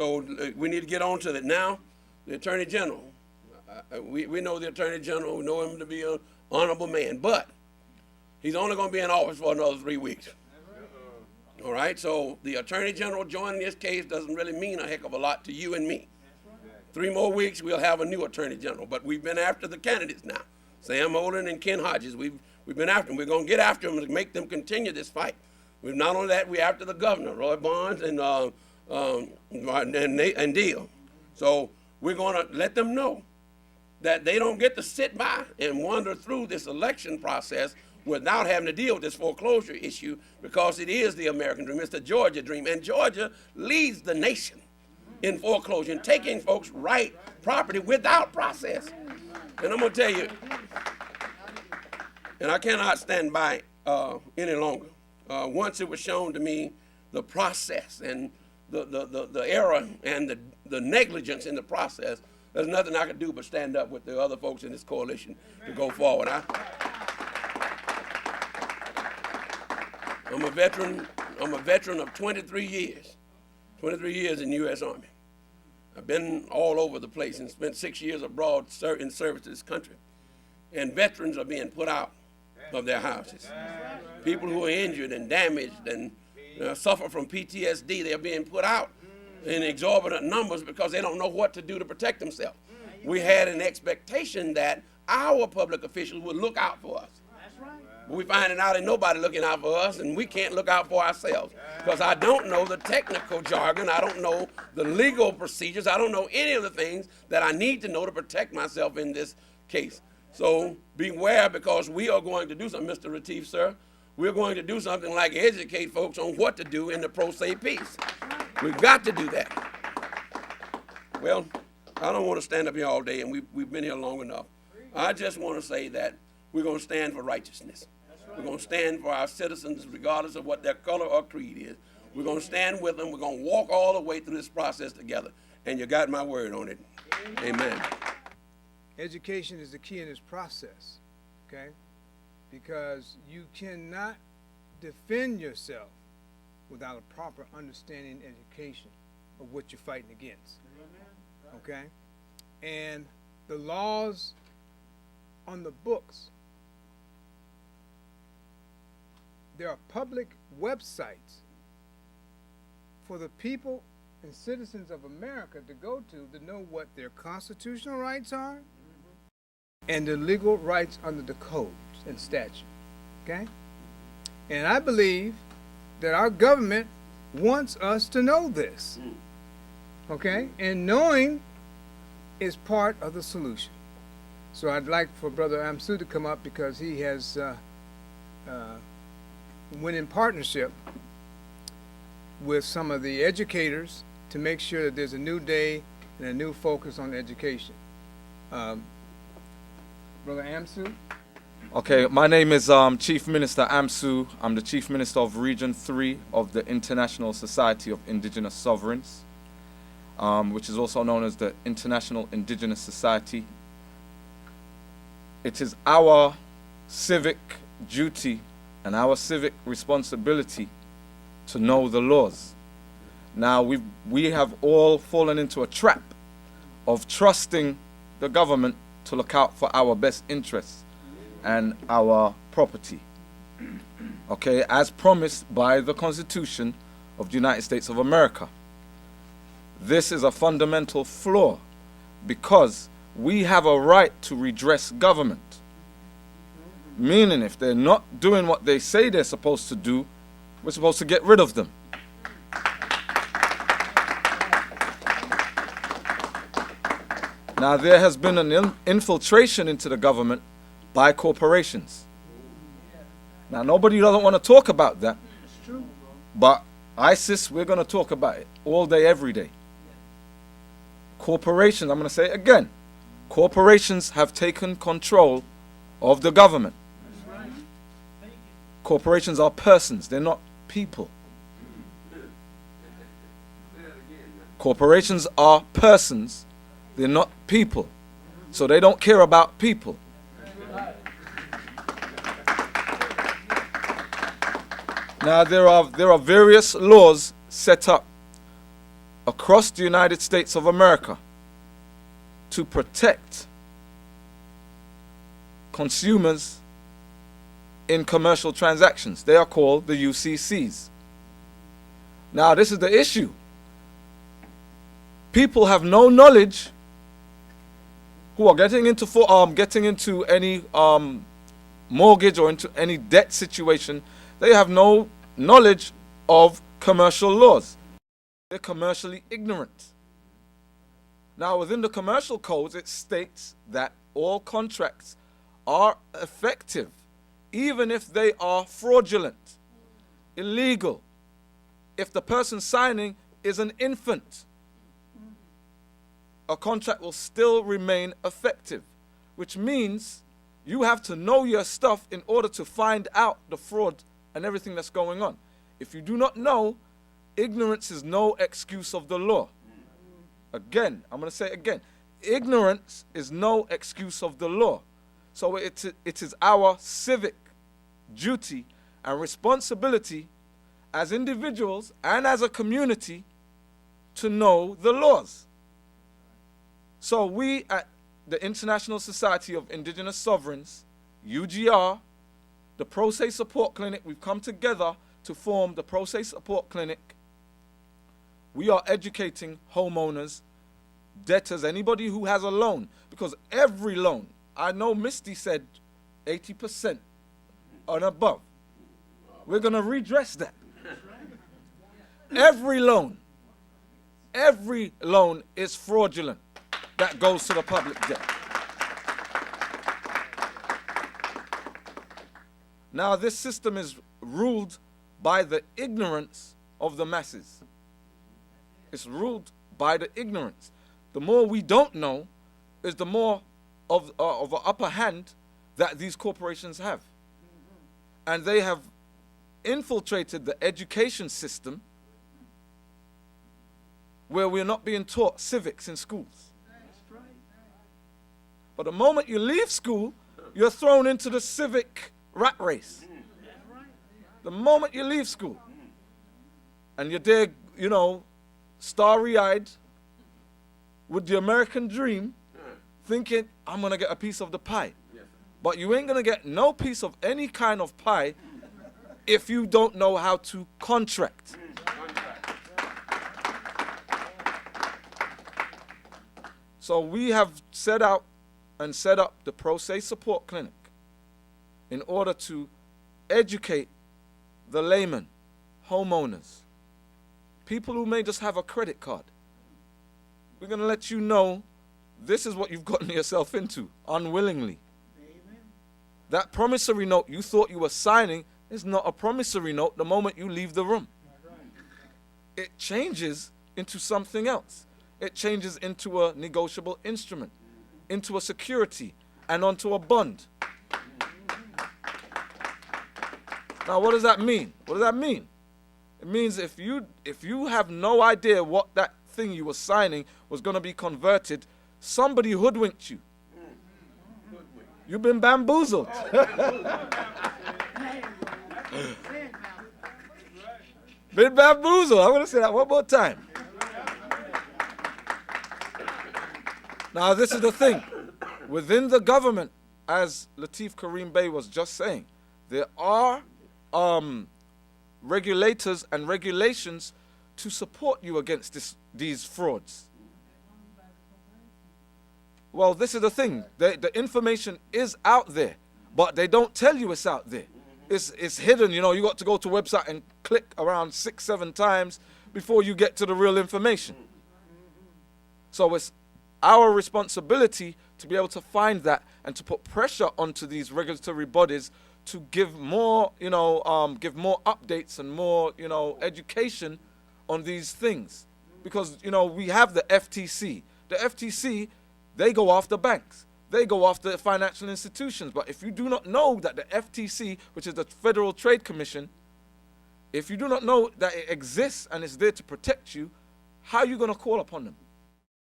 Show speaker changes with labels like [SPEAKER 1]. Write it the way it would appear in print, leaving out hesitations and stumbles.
[SPEAKER 1] So we need to get on to that now. The Attorney General, we know the Attorney General, we know him to be an honorable man, but he's only going to be in office for another 3 weeks. All right, so the Attorney General joining this case doesn't really mean a heck of a lot to you and me. 3 more weeks, we'll have a new Attorney General, but we've been after the candidates now. Sam Olin and Ken Hodges, we've been after them. We're going to get after them to make them continue this fight. We've not only that, we're after the governor, Roy Barnes and Deal. So we're going to let them know that they don't get to sit by and wander through this election process without having to deal with this foreclosure issue, because it is the American dream. It's the Georgia dream. And Georgia leads the nation in foreclosure and taking folks' right property without process. And I'm going to tell you, and I cannot stand by any longer. Once it was shown to me the process and the error and the negligence in the process, there's nothing I could do but stand up with the other folks in this coalition to go forward. I'm a veteran of 23 years. 23 years in the U.S. Army. I've been all over the place and spent 6 years abroad in service to this country. And veterans are being put out of their houses. People who are injured and damaged and suffer from PTSD, they're being put out in exorbitant numbers because they don't know what to do to protect themselves. We had an expectation that our public officials would look out for us. But we find it out that nobody looking out for us, and we can't look out for ourselves because I don't know the technical jargon, I don't know the legal procedures, I don't know any of the things that I need to know to protect myself in this case. So beware, because we are going to do something, Mr. Retief, sir. We're going to do something like educate folks on what to do in the pro se piece. We've got to do that. Well, I don't want to stand up here all day, and we've been here long enough. I just want to say that we're going to stand for righteousness. We're going to stand for our citizens regardless of what their color or creed is. We're going to stand with them. We're going to walk all the way through this process together. And you got my word on it. Amen.
[SPEAKER 2] Education is the key in this process, okay? Because you cannot defend yourself without a proper understanding and education of what you're fighting against, okay? And the laws on the books, there are public websites for the people and citizens of America to go to know what their constitutional rights are and the legal rights under the codes and statute, okay? And I believe that our government wants us to know this, okay? And knowing is part of the solution. So I'd like for Brother Amsu to come up because he has went in partnership with some of the educators to make sure that there's a new day and a new focus on education. Brother Amsu?
[SPEAKER 3] Okay, my name is Chief Minister Amsu. I'm the Chief Minister of Region 3 of the International Society of Indigenous Sovereigns, which is also known as the International Indigenous Society. It is our civic duty and our civic responsibility to know the laws. Now, we have all fallen into a trap of trusting the government to look out for our best interests and our property, okay, as promised by the Constitution of the United States of America. This is a fundamental flaw because we have a right to redress government, meaning if they're not doing what they say they're supposed to do, we're supposed to get rid of them. Now, there has been an infiltration into the government by corporations. Now, nobody doesn't want to talk about that, but ISIS, we're going to talk about it all day, every day. Corporations, I'm going to say it again, corporations have taken control of the government. Corporations are persons, they're not people. Corporations are persons, they're not people. So they don't care about people. Now there are various laws set up across the United States of America to protect consumers in commercial transactions. They are called the UCCs. Now, this is the issue. People have no knowledge who are getting into any mortgage or into any debt situation. They have no knowledge of commercial laws. They're commercially ignorant. Now, within the commercial codes, it states that all contracts are effective, even if they are fraudulent, illegal, if the person signing is an infant. A contract will still remain effective, which means you have to know your stuff in order to find out the fraud and everything that's going on. If you do not know, ignorance is no excuse of the law. Again, I'm going to say it again. Ignorance is no excuse of the law. So it is our civic duty and responsibility as individuals and as a community to know the laws. So we at the International Society of Indigenous Sovereigns, UGR, the Pro Se Support Clinic, we've come together to form the Pro Se Support Clinic. We are educating homeowners, debtors, anybody who has a loan, because every loan, I know Misty said 80% and above. We're going to redress that. Every loan is fraudulent that goes to the public debt. Now, this system is ruled by the ignorance of the masses. It's ruled by the ignorance. The more we don't know is the more of an upper hand that these corporations have. And they have infiltrated the education system where we're not being taught civics in schools. But the moment you leave school, you're thrown into the civic rat race. The moment you leave school. And you're there, starry-eyed with the American dream, thinking, I'm going to get a piece of the pie. But you ain't going to get no piece of any kind of pie if you don't know how to contract. So we have set out and set up the Pro Se Support Clinic in order to educate the layman, homeowners, people who may just have a credit card. We're going to let you know this is what you've gotten yourself into unwillingly. Amen. That promissory note you thought you were signing is not a promissory note the moment you leave the room. It changes into something else. It changes into a negotiable instrument, into a security, and onto a bond. Now, what does that mean? What does that mean? It means if you have no idea what that thing you were signing was going to be converted, somebody hoodwinked you. You've been bamboozled. Been bamboozled. I'm going to say that one more time. Now, this is the thing. Within the government, as Lateef Kareem Bey was just saying, there are regulators and regulations to support you against these frauds. Well, this is the thing. The information is out there, but they don't tell you it's out there. It's hidden. You got to go to a website and click around 6-7 times before you get to the real information. So it's our responsibility to be able to find that and to put pressure onto these regulatory bodies to give more, give more updates and more, education on these things. Because, we have the FTC. The FTC, they go after banks. They go after financial institutions. But if you do not know that the FTC, which is the Federal Trade Commission, if you do not know that it exists and is there to protect you, how are you going to call upon them?